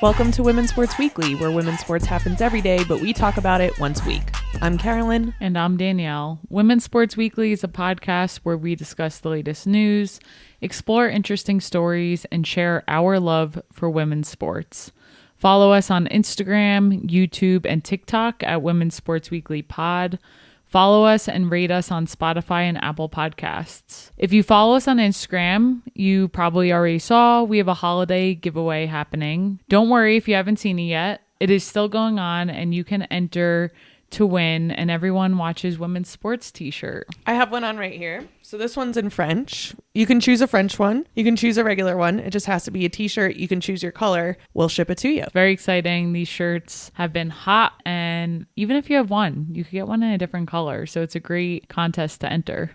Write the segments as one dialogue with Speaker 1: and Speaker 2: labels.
Speaker 1: Welcome to Women's Sports Weekly, where women's sports happens every day, but we talk about it once a week. I'm Carolyn.
Speaker 2: And I'm Danielle. Women's Sports Weekly is a podcast where we discuss the latest news, explore interesting stories, and share our love for women's sports. Follow us on Instagram, YouTube, and TikTok at Women's Sports Weekly Pod. Follow us and rate us on Spotify and Apple Podcasts. If you follow us on Instagram, you probably already saw we have a holiday giveaway happening. Don't worry if you haven't seen it yet. It is still going on and you can enter to win an Everyone Watches Women's Sports t-shirt.
Speaker 1: I have one on right here. So this one's in French. You can choose a French one. You can choose a regular one. It just has to be a t-shirt. You can choose your color. We'll ship it to you.
Speaker 2: Very exciting. These shirts have been hot, and even if you have one, you could get one in a different color. So it's a great contest to enter.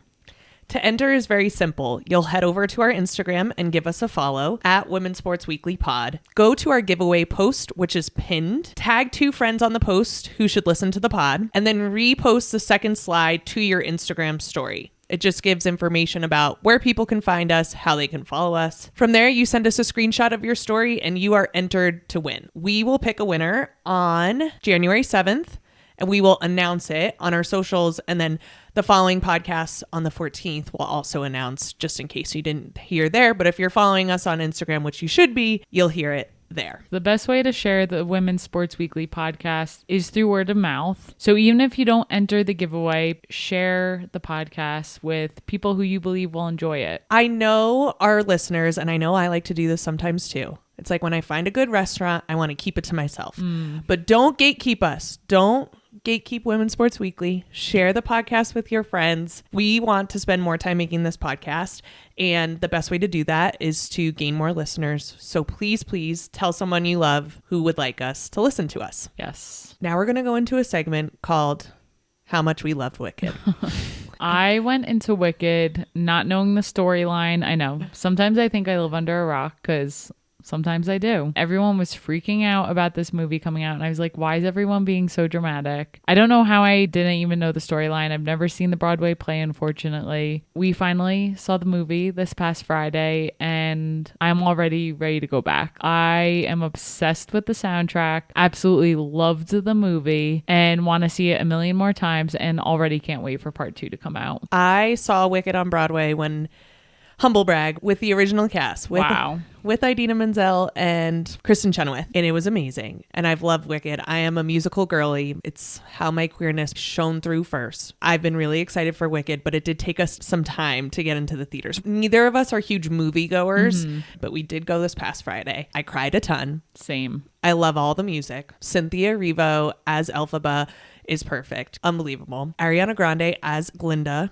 Speaker 1: To enter is very simple. You'll head over to our Instagram and give us a follow at Women's Sports Weekly Pod. Go to our giveaway post, which is pinned. Tag 2 friends on the post who should listen to the pod, and then repost the second slide to your Instagram story. It just gives information about where people can find us, how they can follow us. From there, you send us a screenshot of your story and you are entered to win. We will pick a winner on January 7th. And we will announce it on our socials. And then the following podcast on the 14th will also announce, just in case you didn't hear there. But if you're following us on Instagram, which you should be, you'll hear it there.
Speaker 2: The best way to share the Women's Sports Weekly podcast is through word of mouth. So even if you don't enter the giveaway, share the podcast with people who you believe will enjoy it.
Speaker 1: I know our listeners, and I know I like to do this sometimes too. It's like when I find a good restaurant, I want to keep it to myself. But don't gatekeep us. Don't gatekeep Women's Sports Weekly. Share the podcast with your friends. We want to spend more time making this podcast, and the best way to do that is to gain more listeners. So please, please tell someone you love who would like us to listen to us.
Speaker 2: Yes.
Speaker 1: Now we're going to go into a segment called How Much We Loved Wicked.
Speaker 2: I went into Wicked not knowing the storyline. I know. Sometimes I think I live under a rock because sometimes I do. Everyone was freaking out about this movie coming out, and I was like, why is everyone being so dramatic? I don't know how I didn't even know the storyline. I've never seen the Broadway play, unfortunately. We finally saw the movie this past Friday, and I'm already ready to go back. I am obsessed with the soundtrack, absolutely loved the movie, and want to see it a million more times, and already can't wait for part 2 to come out.
Speaker 1: I saw Wicked on Broadway when... humble brag, with the original cast. With Idina Menzel and Kristen Chenoweth. And it was amazing. And I've loved Wicked. I am a musical girly. It's how my queerness shone through first. I've been really excited for Wicked, but it did take us some time to get into the theaters. Neither of us are huge movie goers, but we did go this past Friday. I cried a ton.
Speaker 2: Same.
Speaker 1: I love all the music. Cynthia Erivo as Elphaba is perfect. Unbelievable. Ariana Grande as Galinda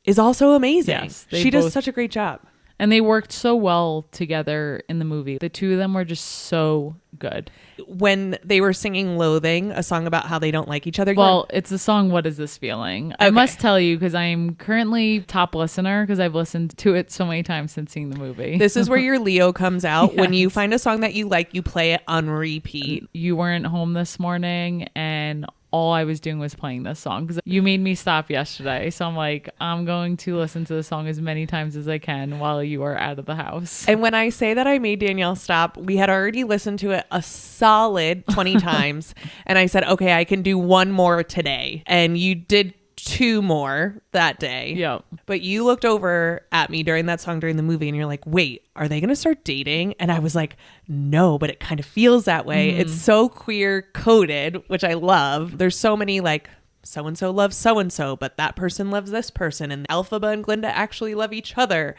Speaker 1: is also amazing.
Speaker 2: Yes,
Speaker 1: she does such a great job.
Speaker 2: And they worked so well together in the movie. The two of them were just so good.
Speaker 1: When they were singing Loathing, a song about how they don't like each other.
Speaker 2: Well, it's the song What Is This Feeling? Okay. I must tell you, because I'm currently top listener because I've listened to it so many times since seeing the movie.
Speaker 1: This is where your Leo comes out.
Speaker 2: Yes.
Speaker 1: When you find a song that you like, you play it on repeat.
Speaker 2: You weren't home this morning and all I was doing was playing this song because you made me stop yesterday. So I'm like, I'm going to listen to the song as many times as I can while you are out of the house.
Speaker 1: And when I say that I made Danielle stop, we had already listened to it a solid 20 times. And I said, okay, I can do one more today. And you did 2 more that day.
Speaker 2: Yep.
Speaker 1: But you looked over at me during that song during the movie and you're like, wait, are they going to start dating? And I was like, no, but it kind of feels that way. It's so queer coded, which I love. There's so many like so-and-so loves so-and-so, but that person loves this person. And Elphaba and Glinda actually love each other.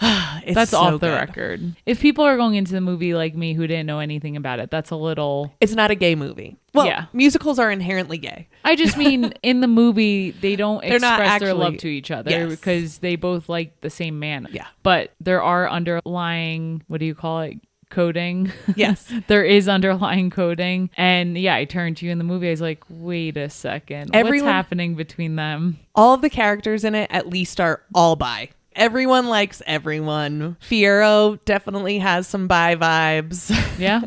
Speaker 2: That's so off the record. If people are going into the movie like me who didn't know anything about it, that's a little...
Speaker 1: It's not a gay movie. Well, yeah. Musicals are inherently gay.
Speaker 2: I just mean in the movie, they don't express their love to each other because they both like the same man.
Speaker 1: Yeah.
Speaker 2: But there are underlying, what do you call it? Coding.
Speaker 1: Yes.
Speaker 2: There is underlying coding. And yeah, I turned to you in the movie. I was like, wait a second. What's happening between them?
Speaker 1: All of the characters in it at least are all bi. Everyone likes everyone. Fiyero definitely has some bi vibes.
Speaker 2: Yeah.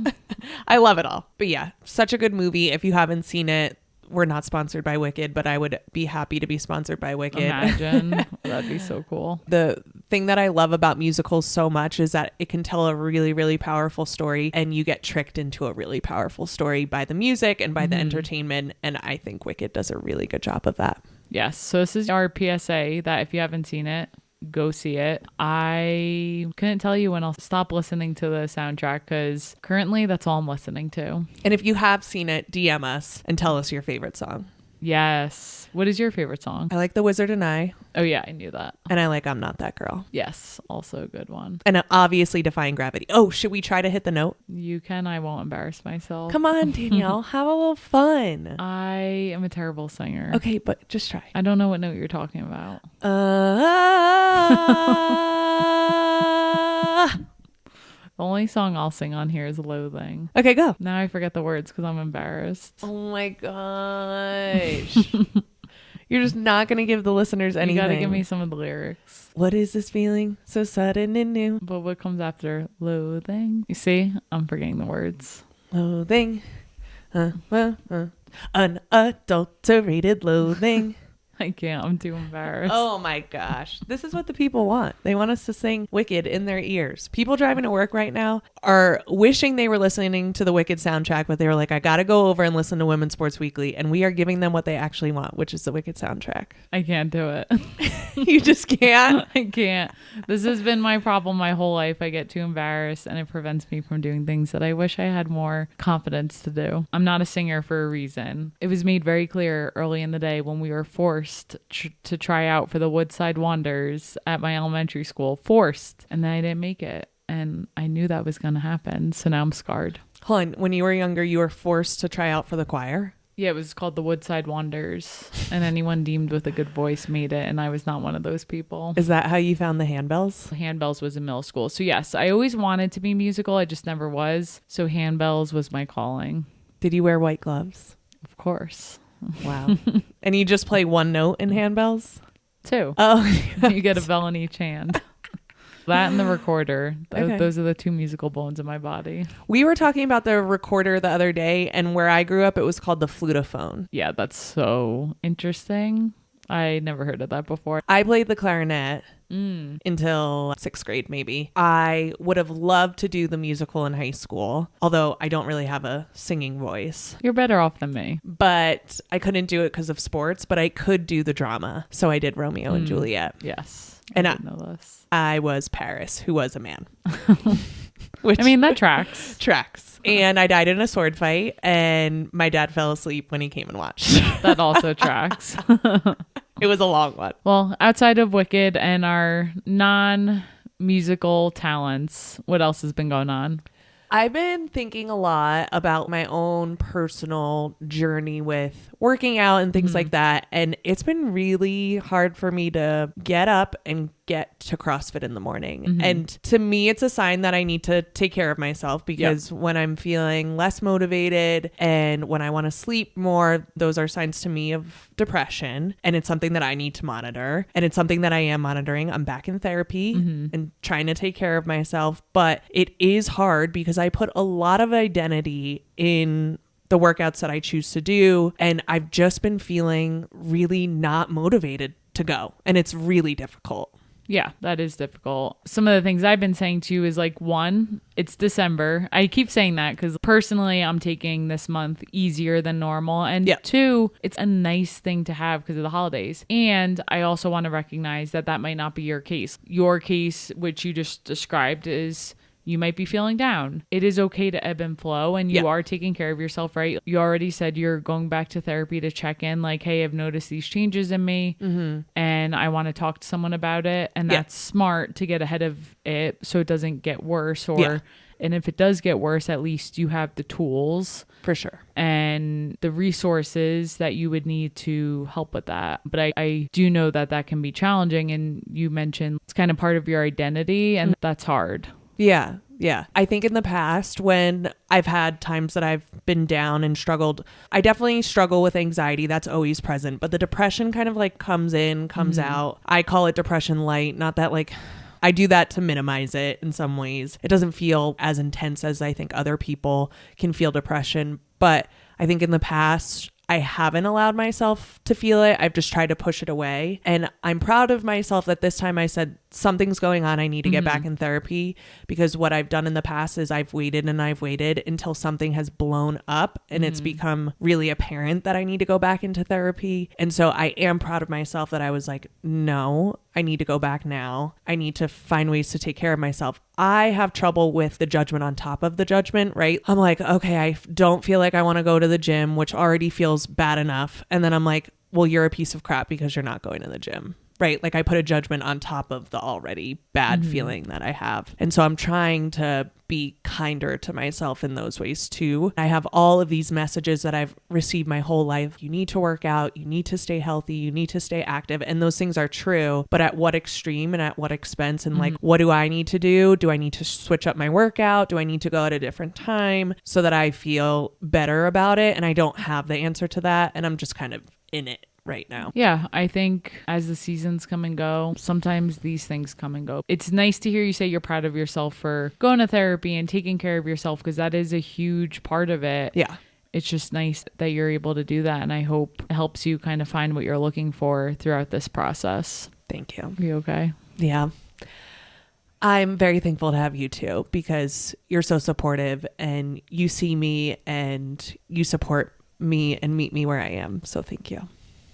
Speaker 1: I love it all. But yeah, such a good movie. If you haven't seen it, we're not sponsored by Wicked, but I would be happy to be sponsored by Wicked.
Speaker 2: Imagine. That'd be so cool.
Speaker 1: The thing that I love about musicals so much is that it can tell a really, really powerful story, and you get tricked into a really powerful story by the music and by the entertainment. And I think Wicked does a really good job of that.
Speaker 2: Yes. So this is our PSA that if you haven't seen it, go see it. I couldn't tell you when I'll stop listening to the soundtrack because currently that's all I'm listening to.
Speaker 1: And if you have seen it, DM us and tell us your favorite song.
Speaker 2: Yes. What is your favorite song?
Speaker 1: I like The Wizard and I.
Speaker 2: Oh, yeah, I knew that.
Speaker 1: And I like I'm Not That Girl.
Speaker 2: Yes, also a good one.
Speaker 1: And obviously Defying Gravity. Oh, should we try to hit the note?
Speaker 2: You can. I won't embarrass myself.
Speaker 1: Come on, Danielle. Have a little fun.
Speaker 2: I am a terrible singer.
Speaker 1: Okay, but just try.
Speaker 2: I don't know what note you're talking about. The only song I'll sing on here is Loathing.
Speaker 1: Okay, go.
Speaker 2: Now I forget the words because I'm embarrassed.
Speaker 1: Oh my gosh. You're just not going to give the listeners anything.
Speaker 2: You got to give me some of the lyrics.
Speaker 1: What is this feeling so sudden and new?
Speaker 2: But what comes after Loathing? You see, I'm forgetting the words.
Speaker 1: Loathing. Unadulterated loathing.
Speaker 2: I can't. I'm too embarrassed.
Speaker 1: Oh my gosh. This is what the people want. They want us to sing Wicked in their ears. People driving to work right now are wishing they were listening to the Wicked soundtrack, but they were like, I got to go over and listen to Women's Sports Weekly. And we are giving them what they actually want, which is the Wicked soundtrack.
Speaker 2: I can't do it.
Speaker 1: You just can't?
Speaker 2: I can't. This has been my problem my whole life. I get too embarrassed and it prevents me from doing things that I wish I had more confidence to do. I'm not a singer for a reason. It was made very clear early in the day when we were forced to try out for the Woodside Wonders at my elementary school. Forced. And then I didn't make it. And I knew that was going to happen. So now I'm scarred.
Speaker 1: Hold on. When you were younger, you were forced to try out for the choir?
Speaker 2: Yeah, it was called the Woodside Wonders. And anyone deemed with a good voice made it. And I was not one of those people.
Speaker 1: Is that how you found the handbells?
Speaker 2: Handbells was in middle school. So yes, I always wanted to be musical. I just never was. So handbells was my calling.
Speaker 1: Did you wear white gloves?
Speaker 2: Of course.
Speaker 1: Wow. And you just play one note in handbells?
Speaker 2: Two.
Speaker 1: Oh.
Speaker 2: You get a bell in each hand. That and the recorder.
Speaker 1: Okay.
Speaker 2: Those are the two musical bones in my body.
Speaker 1: We were talking about the recorder the other day, and where I grew up, it was called the flutophone.
Speaker 2: Yeah, that's so interesting. I never heard of that before.
Speaker 1: I played the clarinet until 6th grade, maybe. I would have loved to do the musical in high school, although I don't really have a singing voice.
Speaker 2: You're better off than me.
Speaker 1: But I couldn't do it because of sports, but I could do the drama. So I did Romeo and Juliet.
Speaker 2: Yes.
Speaker 1: And
Speaker 2: I didn't know this.
Speaker 1: I was Paris, who was a man.
Speaker 2: Which, I mean, that tracks.
Speaker 1: Tracks. And I died in a sword fight, and my dad fell asleep when he came and watched.
Speaker 2: That also tracks.
Speaker 1: It was a long one.
Speaker 2: Well, outside of Wicked and our non-musical talents, what else has been going on?
Speaker 1: I've been thinking a lot about my own personal journey with working out and things like that. And it's been really hard for me to get up and get to CrossFit in the morning. And to me, it's a sign that I need to take care of myself, because when I'm feeling less motivated and when I want to sleep more, those are signs to me of depression. And it's something that I need to monitor. And it's something that I am monitoring. I'm back in therapy and trying to take care of myself. But it is hard because I put a lot of identity in the workouts that I choose to do. And I've just been feeling really not motivated to go. And it's really difficult.
Speaker 2: Yeah, that is difficult. Some of the things I've been saying to you is like, one, it's December. I keep saying that because personally I'm taking this month easier than normal. And two, it's a nice thing to have because of the holidays. And I also want to recognize that that might not be your case. Your case, which you just described, is you might be feeling down. It is okay to ebb and flow, and you are taking care of yourself, right? You already said you're going back to therapy to check in, like, hey, I've noticed these changes in me and I want to talk to someone about it. And that's smart to get ahead of it so it doesn't get worse. And if it does get worse, at least you have the tools.
Speaker 1: For sure.
Speaker 2: And the resources that you would need to help with that. But I do know that that can be challenging. And you mentioned it's kind of part of your identity, and that's hard.
Speaker 1: Yeah. Yeah. I think in the past, when I've had times that I've been down and struggled, I definitely struggle with anxiety. That's always present. But the depression kind of like comes in, comes out. I call it depression light. Not that like I do that to minimize it in some ways. It doesn't feel as intense as I think other people can feel depression. But I think in the past, I haven't allowed myself to feel it. I've just tried to push it away. And I'm proud of myself that this time I said, something's going on. I need to get back in therapy, because what I've done in the past is I've waited until something has blown up and it's become really apparent that I need to go back into therapy. And so I am proud of myself that I was like, no, I need to go back now. I need to find ways to take care of myself. I have trouble with the judgment on top of the judgment, right? I'm like, okay, I don't feel like I want to go to the gym, which already feels bad enough. And then I'm like, well, you're a piece of crap because you're not going to the gym. Right? Like I put a judgment on top of the already bad feeling that I have. And so I'm trying to be kinder to myself in those ways too. I have all of these messages that I've received my whole life. You need to work out. You need to stay healthy. You need to stay active. And those things are true, but at what extreme and at what expense? And like, what do I need to do? Do I need to switch up my workout? Do I need to go at a different time so that I feel better about it? And I don't have the answer to that. And I'm just kind of in it right now.
Speaker 2: Yeah, I think as the seasons come and go, sometimes these things come and go. It's nice to hear you say you're proud of yourself for going to therapy and taking care of yourself, because that is a huge part of it.
Speaker 1: Yeah.
Speaker 2: It's just nice that you're able to do that. And I hope it helps you kind of find what you're looking for throughout this process.
Speaker 1: Thank you.
Speaker 2: Are you okay?
Speaker 1: Yeah. I'm very thankful to have you too, because you're so supportive and you see me and you support me and meet me where I am. So thank you.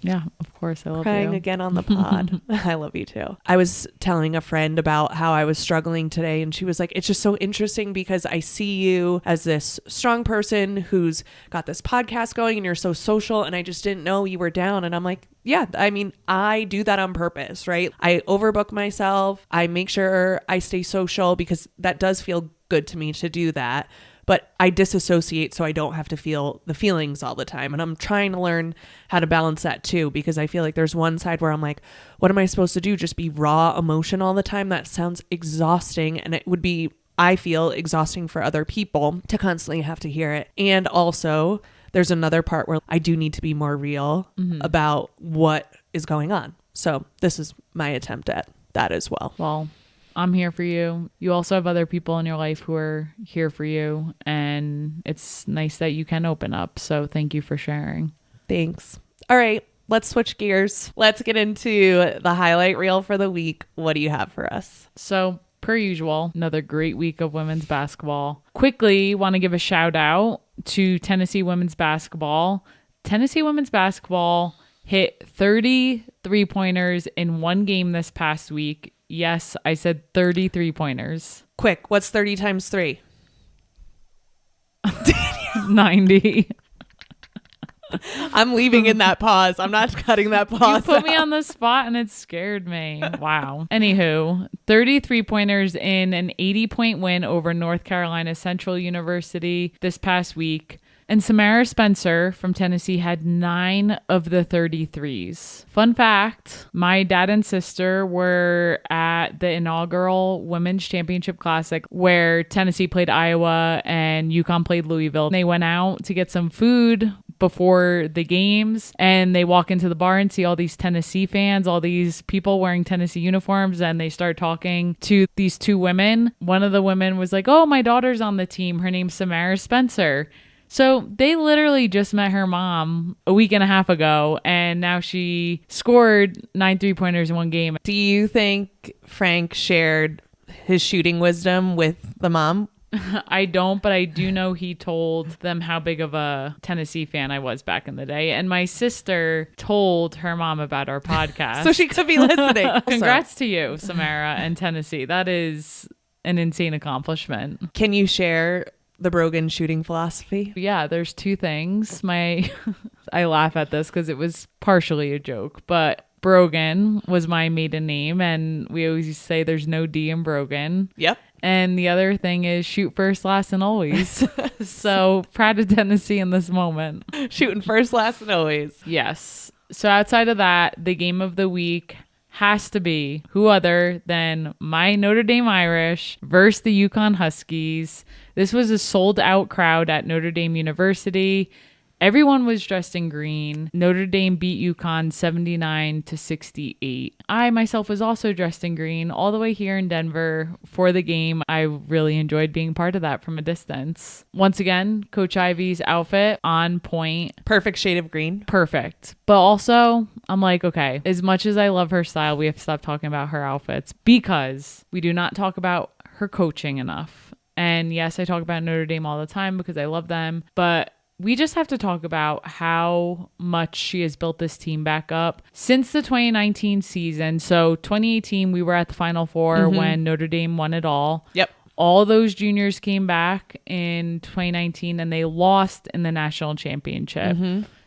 Speaker 2: Yeah, of course. I love
Speaker 1: Crying
Speaker 2: you.
Speaker 1: again on the pod. I love you too. I was telling a friend about how I was struggling today, and she was like, it's just so interesting because I see you as this strong person who's got this podcast going and you're so social, and I just didn't know you were down. And I'm like, yeah, I mean, I do that on purpose, right? I overbook myself. I make sure I stay social because that does feel good to me to do that. But I disassociate so I don't have to feel the feelings all the time. And I'm trying to learn how to balance that too, because I feel like there's one side where I'm like, what am I supposed to do? Just be raw emotion all the time? That sounds exhausting. And it would be, I feel, exhausting for other people to constantly have to hear it. And also there's another part where I do need to be more real about what is going on. So this is my attempt at that as well.
Speaker 2: Well, I'm here for you. You also have other people in your life who are here for you. And it's nice that you can open up. So thank you for sharing.
Speaker 1: Thanks. All right, let's switch gears. Let's get into the highlight reel for the week. What do you have for us?
Speaker 2: So per usual, another great week of women's basketball. Quickly want to give a shout out to Tennessee women's basketball. Tennessee women's basketball hit 30 3-pointers in one game this past week. Yes, I said 30 3-pointers.
Speaker 1: Quick, what's 30 times 3?
Speaker 2: 90.
Speaker 1: I'm leaving in that pause. I'm not cutting that pause.
Speaker 2: You put me on the spot and it scared me. Wow. Anywho, 30 3-pointers in an 80-point win over North Carolina Central University this past week. And Samara Spencer from Tennessee had 9 of the 33s. Fun fact, my dad and sister were at the inaugural Women's Championship Classic where Tennessee played Iowa and UConn played Louisville. They went out to get some food before the games, and they walk into the bar and see all these Tennessee fans, all these people wearing Tennessee uniforms, and they start talking to these 2 women. One of the women was like, oh, my daughter's on the team. Her name's Samara Spencer. So they literally just met her mom a week and a half ago, and now she scored 9 3-pointers in one game.
Speaker 1: Do you think Frank shared his shooting wisdom with the mom?
Speaker 2: I don't, but I do know he told them how big of a Tennessee fan I was back in the day. And my sister told her mom about our podcast.
Speaker 1: So she could be listening.
Speaker 2: Congrats to you, Samara and Tennessee. That is an insane accomplishment.
Speaker 1: Can you share the Brogan shooting philosophy?
Speaker 2: Yeah, there's 2 things. I laugh at this because it was partially a joke, but Brogan was my maiden name, and we always used to say there's no D in Brogan.
Speaker 1: Yep.
Speaker 2: And the other thing is shoot first, last, and always. So proud of Tennessee in this moment.
Speaker 1: Shooting first, last, and always.
Speaker 2: Yes. So outside of that, the game of the week has to be who other than my Notre Dame Irish versus the UConn Huskies. This was a sold out crowd at Notre Dame University. Everyone was dressed in green. Notre Dame beat UConn 79-68. I myself was also dressed in green all the way here in Denver for the game. I really enjoyed being part of that from a distance. Once again, Coach Ivy's outfit on point.
Speaker 1: Perfect shade of green.
Speaker 2: Perfect. But also, I'm like, okay, as much as I love her style, we have to stop talking about her outfits because we do not talk about her coaching enough. And yes, I talk about Notre Dame all the time because I love them, but we just have to talk about how much she has built this team back up since the 2019 season. So 2018, we were at the Final Four when Notre Dame won it all.
Speaker 1: Yep.
Speaker 2: All those juniors came back in 2019 and they lost in the national championship.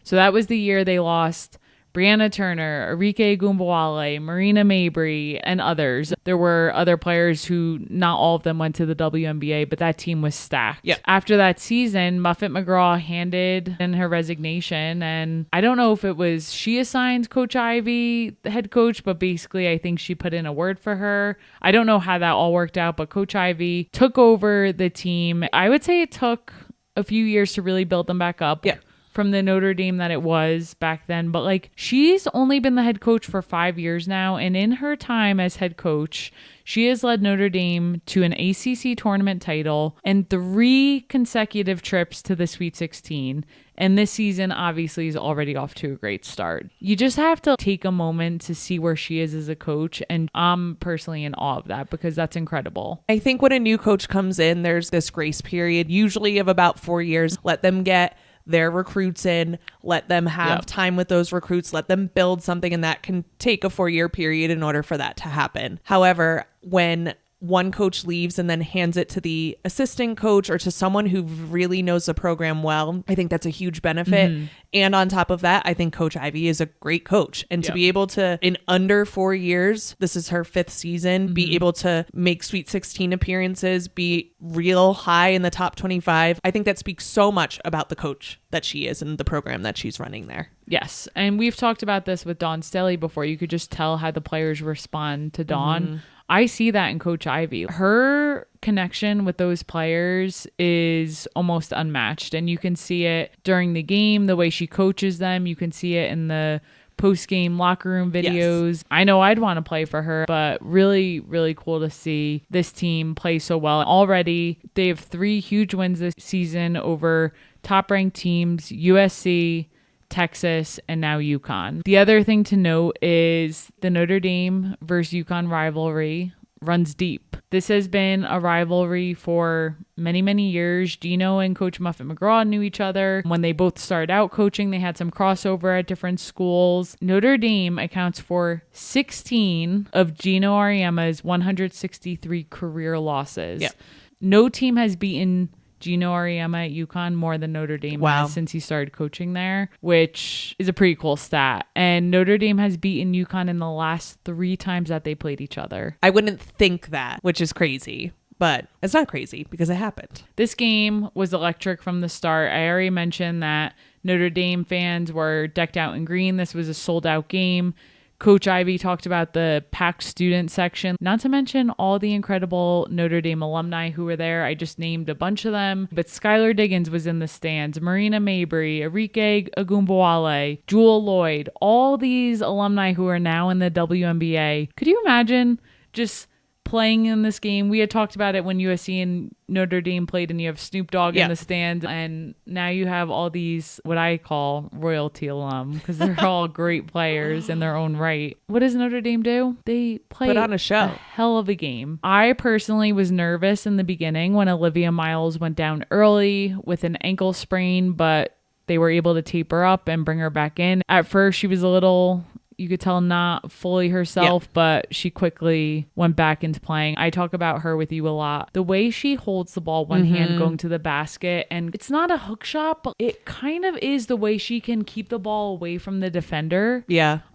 Speaker 2: So that was the year they lost Brianna Turner, Arike Gumbawale, Marina Mabry, and others. There were other players who not all of them went to the WNBA, but that team was stacked.
Speaker 1: Yep.
Speaker 2: After that season, Muffet McGraw handed in her resignation, and I don't know if it was she assigned Coach Ivy the head coach, but basically I think she put in a word for her. I don't know how that all worked out, but Coach Ivy took over the team. I would say it took a few years to really build them back up.
Speaker 1: Yeah.
Speaker 2: From the Notre Dame that it was back then. But like, she's only been the head coach for 5 years now. And in her time as head coach, she has led Notre Dame to an ACC tournament title and 3 consecutive trips to the Sweet 16. And this season obviously is already off to a great start. You just have to take a moment to see where she is as a coach. And I'm personally in awe of that because that's incredible.
Speaker 1: I think when a new coach comes in, there's this grace period, usually of about 4 years. Let them get their recruits in, let them have time with those recruits, let them build something, and that can take a 4-year period in order for that to happen. However, when one coach leaves and then hands it to the assistant coach or to someone who really knows the program well, I think that's a huge benefit. And on top of that, I think Coach Ivy is a great coach. And to be able to, in under 4 years, this is her 5th season, be able to make Sweet 16 appearances, be real high in the top 25, I think that speaks so much about the coach that she is and the program that she's running there.
Speaker 2: Yes. And we've talked about this with Dawn Staley before. You could just tell how the players respond to Dawn. I see that in Coach Ivy. Her connection with those players is almost unmatched. And you can see it during the game, the way she coaches them. You can see it in the post-game locker room videos. Yes. I know I'd want to play for her, but really, really cool to see this team play so well. Already, they have 3 huge wins this season over top-ranked teams, USC, Texas, and now UConn. The other thing to note is the Notre Dame versus UConn rivalry runs deep. This has been a rivalry for many, many years. Gino and Coach Muffet McGraw knew each other. When they both started out coaching, they had some crossover at different schools. Notre Dame accounts for 16 of Gino Auriemma's 163 career losses. Yep. No team has beaten Gino Auriemma at UConn more than Notre Dame has since he started coaching there, which is a pretty cool stat. And Notre Dame has beaten UConn in the last 3 times that they played each other.
Speaker 1: I wouldn't think that, which is crazy, but it's not crazy because it happened.
Speaker 2: This game was electric from the start. I already mentioned that Notre Dame fans were decked out in green. This was a sold-out game. Coach Ivy talked about the packed student section, not to mention all the incredible Notre Dame alumni who were there. I just named a bunch of them, but Skylar Diggins was in the stands, Marina Mabry, Arike Agumbawale, Jewel Lloyd, all these alumni who are now in the WNBA. Could you imagine just playing in this game? We had talked about it when USC and Notre Dame played, and you have Snoop Dogg in the stands, and now you have all these what I call royalty alum because they're all great players in their own right. What does Notre Dame do? They put
Speaker 1: on a show.
Speaker 2: A hell of a game. I personally was nervous in the beginning when Olivia Miles went down early with an ankle sprain, but they were able to tape her up and bring her back in. At first, she was a little, you could tell, not fully herself, but she quickly went back into playing. I talk about her with you a lot. The way she holds the ball one hand going to the basket, and it's not a hook shot, but it kind of is the way she can keep the ball away from the defender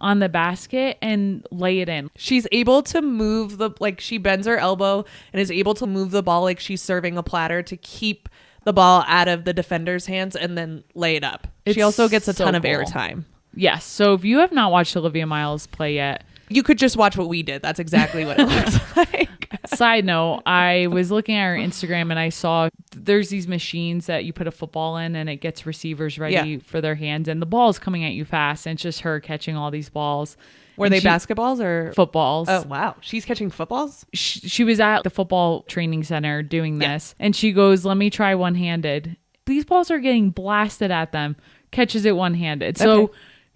Speaker 2: on the basket and lay it in.
Speaker 1: She's able to move she bends her elbow and is able to move the ball like she's serving a platter to keep the ball out of the defender's hands and then lay it up. She also gets a ton of airtime.
Speaker 2: Yes. So if you have not watched Olivia Miles play yet,
Speaker 1: you could just watch what we did. That's exactly what it looks like.
Speaker 2: Side note, I was looking at her Instagram and I saw there's these machines that you put a football in and it gets receivers ready for their hands, and the ball's coming at you fast, and it's just her catching all these balls.
Speaker 1: Were they basketballs or
Speaker 2: footballs?
Speaker 1: Oh, wow. She's catching footballs?
Speaker 2: She was at the football training center doing this, and she goes, let me try one-handed. These balls are getting blasted at them. Catches it one-handed. So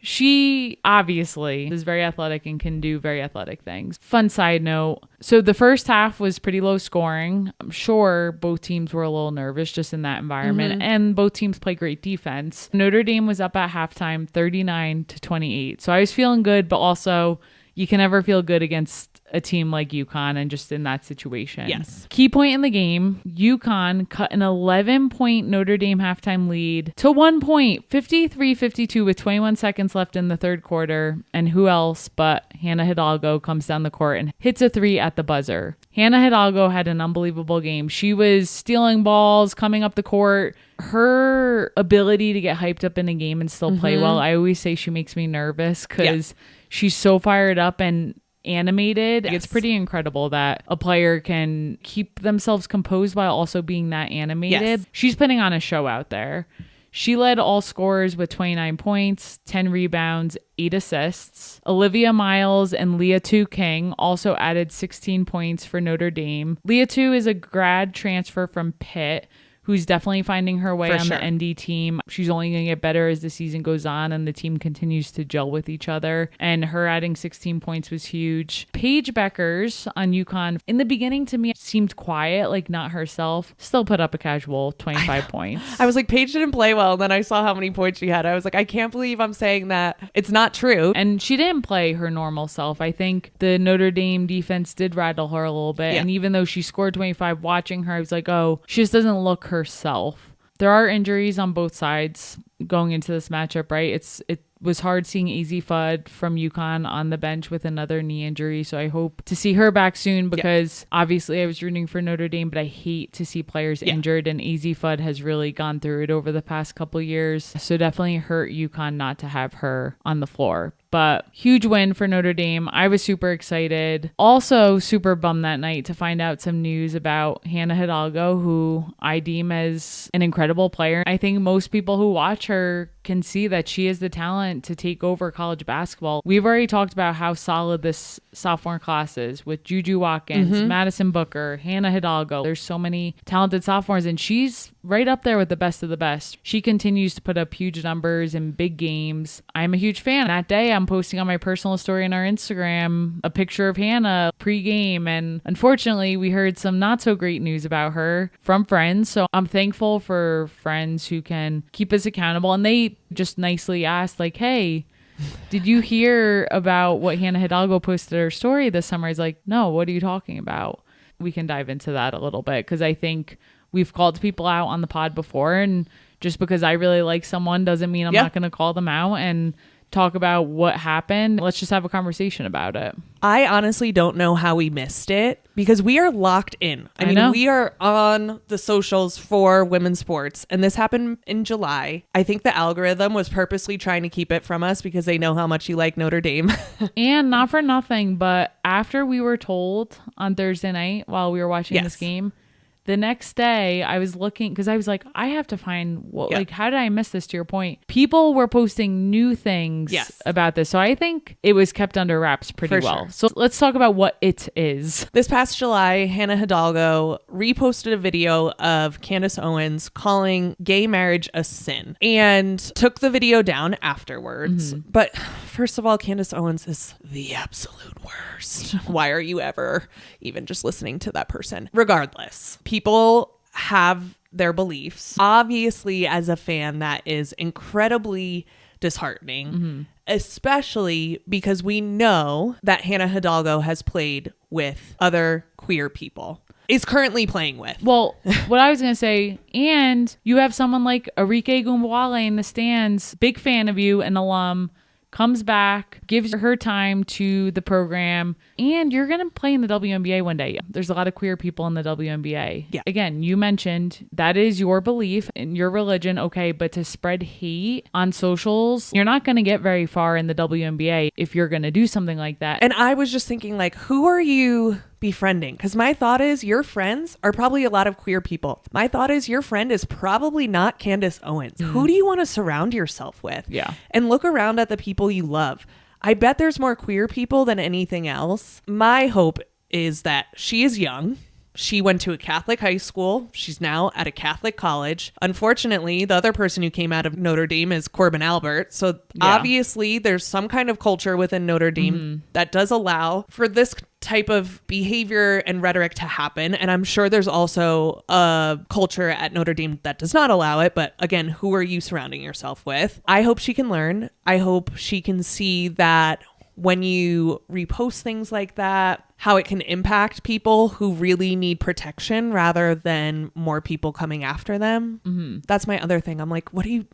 Speaker 2: she obviously is very athletic and can do very athletic things. Fun side note. So the first half was pretty low scoring. I'm sure both teams were a little nervous just in that environment, and both teams play great defense. Notre Dame was up at halftime 39-28. So I was feeling good, but also you can never feel good against a team like UConn and just in that situation.
Speaker 1: Yes.
Speaker 2: Key point in the game, UConn cut an 11-point Notre Dame halftime lead to 1 point, 53-52 with 21 seconds left in the third quarter. And who else but Hannah Hidalgo comes down the court and hits a three at the buzzer. Hannah Hidalgo had an unbelievable game. She was stealing balls, coming up the court. Her ability to get hyped up in a game and still play well, I always say she makes me nervous because she's so fired up and animated. It's pretty incredible that a player can keep themselves composed while also being that animated. She's putting on a show out there. She led all scorers with 29 points, 10 rebounds, 8 assists. Olivia Miles and Leah Tu King also added 16 points for Notre Dame. Leah Tu is a grad transfer from Pitt, who's definitely finding her way on the ND team. She's only going to get better as the season goes on and the team continues to gel with each other. And her adding 16 points was huge. Paige Beckers on UConn, in the beginning to me, seemed quiet, like not herself. Still put up a casual 25 points.
Speaker 1: I was like, Paige didn't play well. And then I saw how many points she had. I was like, I can't believe I'm saying that. It's not true.
Speaker 2: And she didn't play her normal self. I think the Notre Dame defense did rattle her a little bit. And even though she scored 25, watching her, I was like, oh, she just doesn't look herself. There are injuries on both sides going into this matchup, right? It was hard seeing AZ Fudd from UConn on the bench with another knee injury. So I hope to see her back soon because obviously I was rooting for Notre Dame, but I hate to see players injured, and AZ Fudd has really gone through it over the past couple years. So definitely hurt UConn not to have her on the floor. But huge win for Notre Dame. I was super excited. Also super bummed that night to find out some news about Hannah Hidalgo, who I deem as an incredible player. I think most people who watch her can see that she is the talent to take over college basketball. We've already talked about how solid this sophomore class is with Juju Watkins, Madison Booker, Hannah Hidalgo. There's so many talented sophomores, and she's right up there with the best of the best. She continues to put up huge numbers in big games. I'm a huge fan. That day, I'm posting on my personal story on our Instagram a picture of Hannah pre-game, and unfortunately, we heard some not so great news about her from friends. So I'm thankful for friends who can keep us accountable, and they just nicely asked, like, hey, did you hear about what Hannah Hidalgo posted her story this summer? I was like, no, what are you talking about? We can dive into that a little bit because I think we've called people out on the pod before, and just because I really like someone doesn't mean I'm not going to call them out and talk about what happened. Let's just have a conversation about it.
Speaker 1: I honestly don't know how we missed it because we are locked in. I mean, we are on the socials for women's sports, and this happened in July. I think the algorithm was purposely trying to keep it from us because they know how much you like Notre Dame. And
Speaker 2: not for nothing, but after we were told on Thursday night while we were watching this game, the next day I was looking because I was like, I have to find like, how did I miss this? To your point, people were posting new things about this. So I think it was kept under wraps pretty well. So let's talk about what it is.
Speaker 1: This past July, Hannah Hidalgo reposted a video of Candace Owens calling gay marriage a sin and took the video down afterwards. But first of all, Candace Owens is the absolute worst. Why are you ever even just listening to that person? Regardless, people have their beliefs. Obviously, as a fan, that is incredibly disheartening, especially because we know that Hannah Hidalgo has played with other queer people. Is currently playing with.
Speaker 2: Well, what I was going to say, and you have someone like Arike Gumbawale in the stands, big fan of you, an alum, comes back, gives her time to the program, and you're going to play in the WNBA one day. There's a lot of queer people in the WNBA.
Speaker 1: Yeah.
Speaker 2: Again, you mentioned that is your belief and your religion, okay, but to spread hate on socials, you're not going to get very far in the WNBA if you're going to do something like that.
Speaker 1: And I was just thinking, like, who are you befriending. Because my thought is your friends are probably a lot of queer people. My thought is your friend is probably not Candace Owens. Who do you want to surround yourself with?
Speaker 2: Yeah.
Speaker 1: And look around at the people you love. I bet there's more queer people than anything else. My hope is that she is young. She went to a Catholic high school. She's now at a Catholic college. Unfortunately, the other person who came out of Notre Dame is Corbin Albert. So obviously there's some kind of culture within Notre Dame that does allow for this type of behavior and rhetoric to happen. And I'm sure there's also a culture at Notre Dame that does not allow it. But again, who are you surrounding yourself with? I hope she can learn. I hope she can see that when you repost things like that, how it can impact people who really need protection rather than more people coming after them. That's my other thing. I'm like, what are you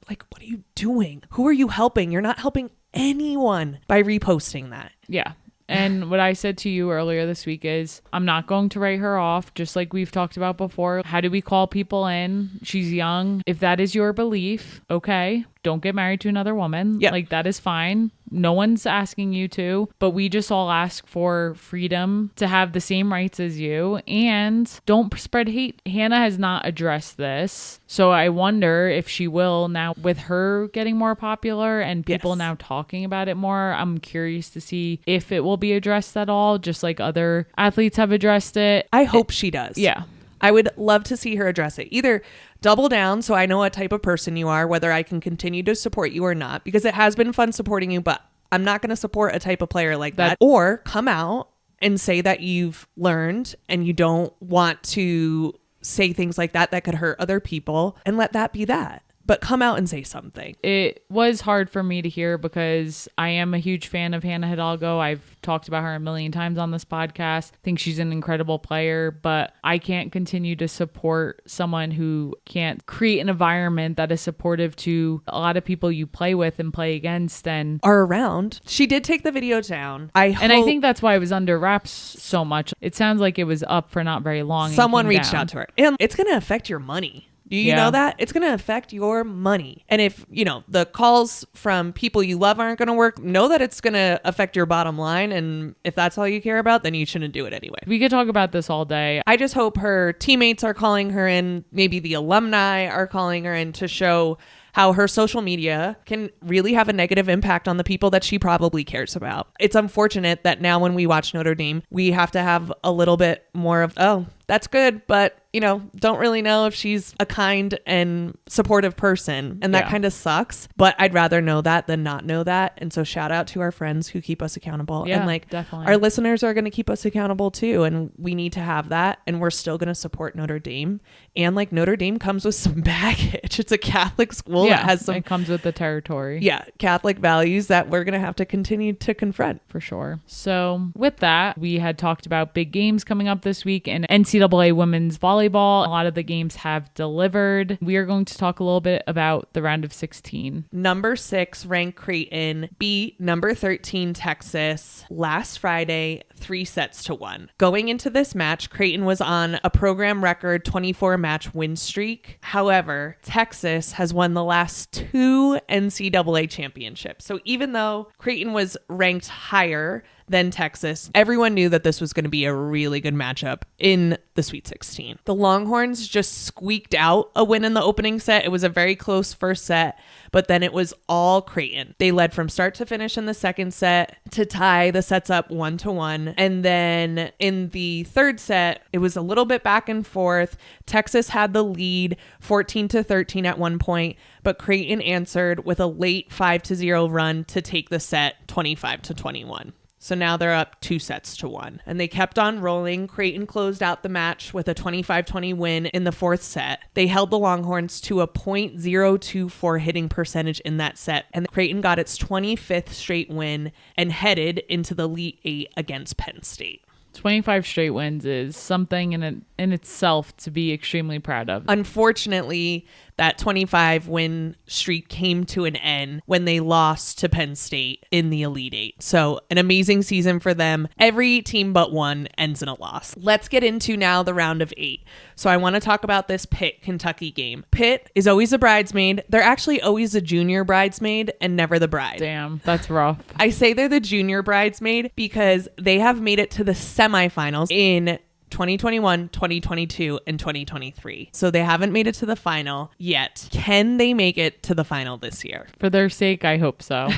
Speaker 1: doing? Who are you helping? You're not helping anyone by reposting that.
Speaker 2: Yeah. And what I said to you earlier this week is I'm not going to write her off, just like we've talked about before. How do we call people in? She's young. If that is your belief, okay, don't get married to another woman.
Speaker 1: Yep.
Speaker 2: Like, that is fine. No one's asking you to, but we just all ask for freedom to have the same rights as you, and don't spread hate. Hannah has not addressed this. So I wonder if she will now, with her getting more popular and people now talking about it more. I'm curious to see if it will be addressed at all, just like other athletes have addressed it.
Speaker 1: I hope she does.
Speaker 2: Yeah.
Speaker 1: I would love to see her address it. Either double down so I know what type of person you are, whether I can continue to support you or not, because it has been fun supporting you, but I'm not going to support a type of player like that. Or come out and say that you've learned and you don't want to say things like that could hurt other people, and let that be that. But come out and say something.
Speaker 2: It was hard for me to hear because I am a huge fan of Hannah Hidalgo. I've talked about her a million times on this podcast. I think she's an incredible player, but I can't continue to support someone who can't create an environment that is supportive to a lot of people you play with and play against and
Speaker 1: are around. She did take the video down. I
Speaker 2: think that's why it was under wraps so much. It sounds like it was up for not very long.
Speaker 1: Someone reached out to her. And it's going to affect your money. Do you know that? It's going to affect your money. And if, the calls from people you love aren't going to work, know that it's going to affect your bottom line. And if that's all you care about, then you shouldn't do it anyway.
Speaker 2: We could talk about this all day.
Speaker 1: I just hope her teammates are calling her in. Maybe the alumni are calling her in to show how her social media can really have a negative impact on the people that she probably cares about. It's unfortunate that now when we watch Notre Dame, we have to have a little bit more of, oh, that's good, but don't really know if she's a kind and supportive person. And that kind of sucks. But I'd rather know that than not know that. And so shout out to our friends who keep us accountable.
Speaker 2: Yeah,
Speaker 1: and
Speaker 2: definitely.
Speaker 1: Our listeners are going to keep us accountable too. And we need to have that. And we're still going to support Notre Dame. And Notre Dame comes with some baggage. It's a Catholic school that has some.
Speaker 2: It comes with the territory.
Speaker 1: Yeah. Catholic values that we're going to have to continue to confront.
Speaker 2: For sure. So with that, we had talked about big games coming up this week in NCAA women's volleyball. A lot of the games have delivered. We are going to talk a little bit about the round of 16.
Speaker 1: Number 6 ranked Creighton beat number 13 Texas last Friday 3-1. Going into this match, Creighton was on a program record 24-match win streak. However, Texas has won the last 2 NCAA championships. So even though Creighton was ranked higher than Texas, everyone knew that this was going to be a really good matchup in the Sweet 16. The Longhorns just squeaked out a win in the opening set. It was a very close first set, but then it was all Creighton. They led from start to finish in the second set to tie the sets up 1-1. And then in the third set, it was a little bit back and forth. Texas had the lead 14-13 at one point, but Creighton answered with a late 5-0 run to take the set 25-21. So now they're up 2-1. And they kept on rolling. Creighton closed out the match with a 25-20 win in the fourth set. They held the Longhorns to a .024 hitting percentage in that set. And Creighton got its 25th straight win and headed into the Elite Eight against Penn State.
Speaker 2: 25 straight wins is something in itself to be extremely proud of.
Speaker 1: Unfortunately, that 25 win streak came to an end when they lost to Penn State in the Elite Eight. So an amazing season for them. Every team but one ends in a loss. Let's get into now the round of 8. So I want to talk about this Pitt-Kentucky game. Pitt is always a bridesmaid. They're actually always a junior bridesmaid and never the bride.
Speaker 2: Damn, that's rough.
Speaker 1: I say they're the junior bridesmaid because they have made it to the semifinals in 2021, 2022, and 2023. So they haven't made it to the final yet. Can they make it to the final this year?
Speaker 2: For their sake, I hope so.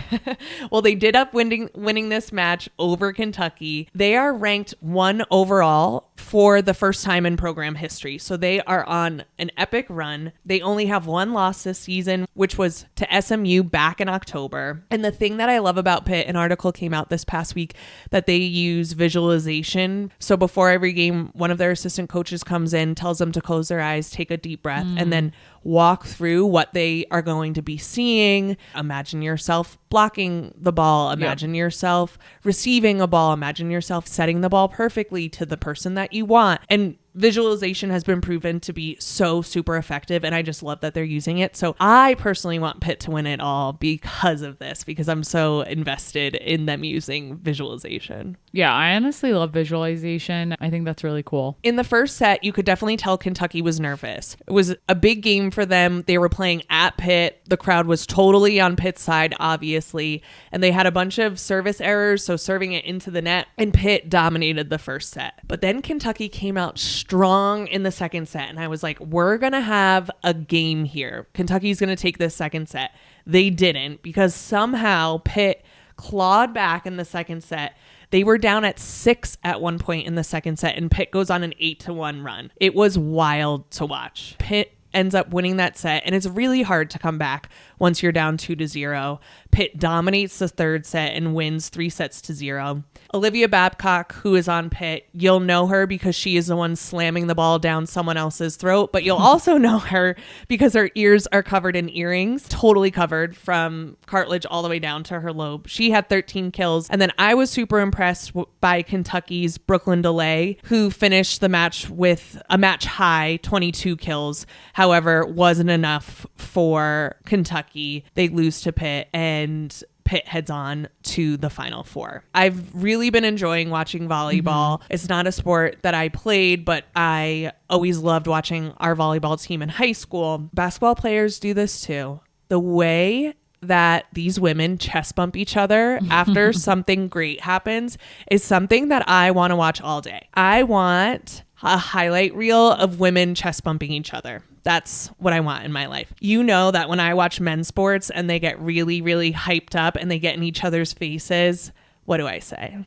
Speaker 1: Well, they did up winning this match over Kentucky. They are ranked 1 overall for the first time in program history. So they are on an epic run. They only have 1 loss this season, which was to SMU back in October. And the thing that I love about Pitt, an article came out this past week that they use visualization. So before every game, one of their assistant coaches comes in, tells them to close their eyes, take a deep breath, and then walk through what they are going to be seeing. Imagine yourself blocking the ball. Imagine yourself receiving a ball. Imagine yourself setting the ball perfectly to the person that you want. And visualization has been proven to be so super effective, and I just love that they're using it. So I personally want Pitt to win it all because of this, because I'm so invested in them using visualization.
Speaker 2: Yeah, I honestly love visualization. I think that's really cool.
Speaker 1: In the first set, you could definitely tell Kentucky was nervous. It was a big game for them. They were playing at Pitt. The crowd was totally on Pitt's side, obviously, and they had a bunch of service errors, so serving it into the net, and Pitt dominated the first set. But then Kentucky came out strong in the second set, and I was like, we're gonna have a game here. Kentucky's gonna take this second set. They didn't, because somehow Pitt clawed back in the second set. They were down at 6 at one point in the second set, and Pitt goes on an 8-1 run. It was wild to watch. Pitt ends up winning that set, and it's really hard to come back once you're down 2-0. Pitt dominates the third set and wins 3-0. Olivia Babcock, who is on Pitt, you'll know her because she is the one slamming the ball down someone else's throat, but you'll also know her because her ears are covered in earrings, totally covered from cartilage all the way down to her lobe. She had 13 kills. And then I was super impressed by Kentucky's Brooklyn DeLay, who finished the match with a match high 22 kills. However, wasn't enough for Kentucky. They lose to Pitt, and Pitt heads on to the Final Four. I've really been enjoying watching volleyball. It's not a sport that I played, but I always loved watching our volleyball team in high school. Basketball players do this too. The way that these women chest bump each other after something great happens is something that I want to watch all day. I want a highlight reel of women chest bumping each other. That's what I want in my life. You know that when I watch men's sports and they get really, really hyped up and they get in each other's faces, what do I say?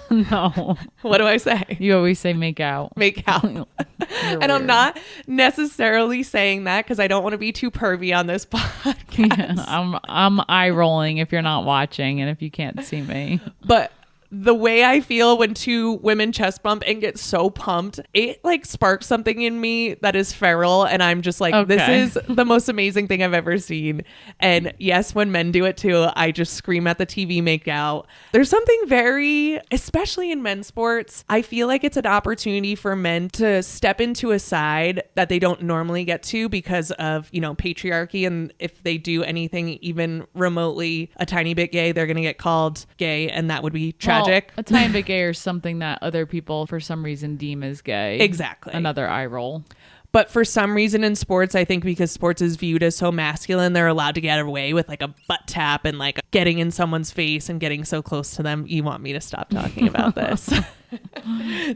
Speaker 2: No.
Speaker 1: What do I say?
Speaker 2: You always say make out.
Speaker 1: Make out. And
Speaker 2: weird.
Speaker 1: I'm not necessarily saying that because I don't want to be too pervy on this podcast.
Speaker 2: Yeah, I'm eye rolling if you're not watching and if you can't see me.
Speaker 1: But the way I feel when 2 women chest bump and get so pumped, it like sparks something in me that is feral. And I'm just like, This is the most amazing thing I've ever seen. And yes, when men do it too, I just scream at the TV, make out. There's something very, especially in men's sports, I feel like it's an opportunity for men to step into a side that they don't normally get to because of, patriarchy. And if they do anything even remotely a tiny bit gay, they're going to get called gay. And that would be tragic.
Speaker 2: Well, a tiny bit gay or something that other people for some reason deem as gay.
Speaker 1: Exactly.
Speaker 2: Another eye roll.
Speaker 1: But for some reason in sports, I think because sports is viewed as so masculine, they're allowed to get away with like a butt tap and like getting in someone's face and getting so close to them. You want me to stop talking about this.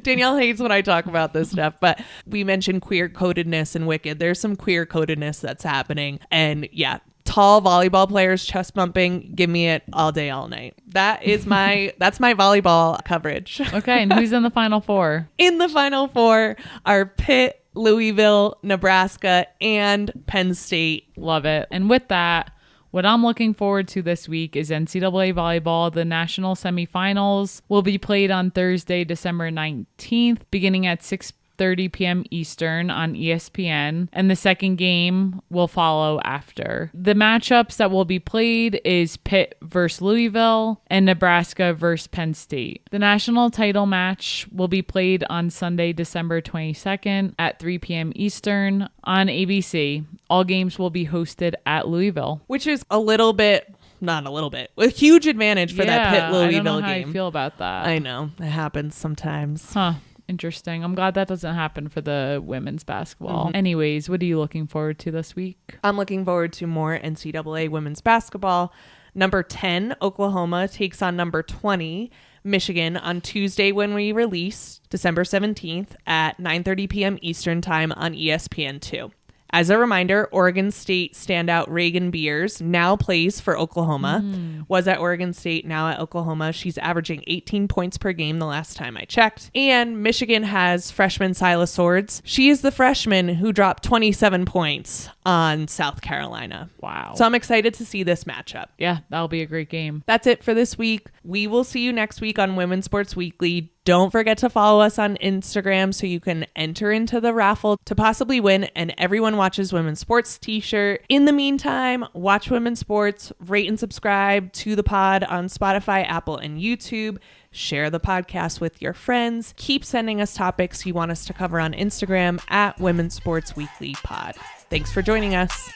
Speaker 1: Danielle hates when I talk about this stuff, but we mentioned queer codedness in Wicked. There's some queer codedness that's happening. And yeah, tall volleyball players chest bumping, give me it all day, all night. That's my volleyball coverage.
Speaker 2: Okay, and who's in the Final Four?
Speaker 1: In the Final Four are Pitt, Louisville, Nebraska, and Penn State.
Speaker 2: Love it. And with that, what I'm looking forward to this week is NCAA volleyball. The national semifinals will be played on Thursday, December 19th, beginning at 6 8:30 p.m. Eastern on ESPN, and the second game will follow after. The matchups that will be played is Pitt versus Louisville and Nebraska versus Penn State. The national title match will be played on Sunday, December 22nd at 3 p.m. Eastern on ABC. All games will be hosted at Louisville.
Speaker 1: Which is not a little bit, a huge advantage for that Pitt Louisville
Speaker 2: I don't know how
Speaker 1: game.
Speaker 2: I feel about that.
Speaker 1: I know. It happens sometimes.
Speaker 2: Huh. Interesting. I'm glad that doesn't happen for the women's basketball. Anyways, what are you looking forward to this week?
Speaker 1: I'm looking forward to more NCAA women's basketball. Number 10, Oklahoma takes on number 20, Michigan, on Tuesday when we release, December 17th at 9:30 p.m. Eastern Time on ESPN2. As a reminder, Oregon State standout Reagan Beers now plays for Oklahoma. Was at Oregon State, now at Oklahoma. She's averaging 18 points per game the last time I checked. And Michigan has freshman Silas Swords. She is the freshman who dropped 27 points on South Carolina.
Speaker 2: Wow.
Speaker 1: So I'm excited to see this matchup.
Speaker 2: Yeah, that'll be a great game.
Speaker 1: That's it for this week. We will see you next week on Women's Sports Weekly. Don't forget to follow us on Instagram so you can enter into the raffle to possibly win an Everyone Watches Women's Sports t-shirt. In the meantime, watch Women's Sports, rate and subscribe to the pod on Spotify, Apple, and YouTube. Share the podcast with your friends. Keep sending us topics you want us to cover on Instagram at Women's Sports Weekly Pod. Thanks for joining us.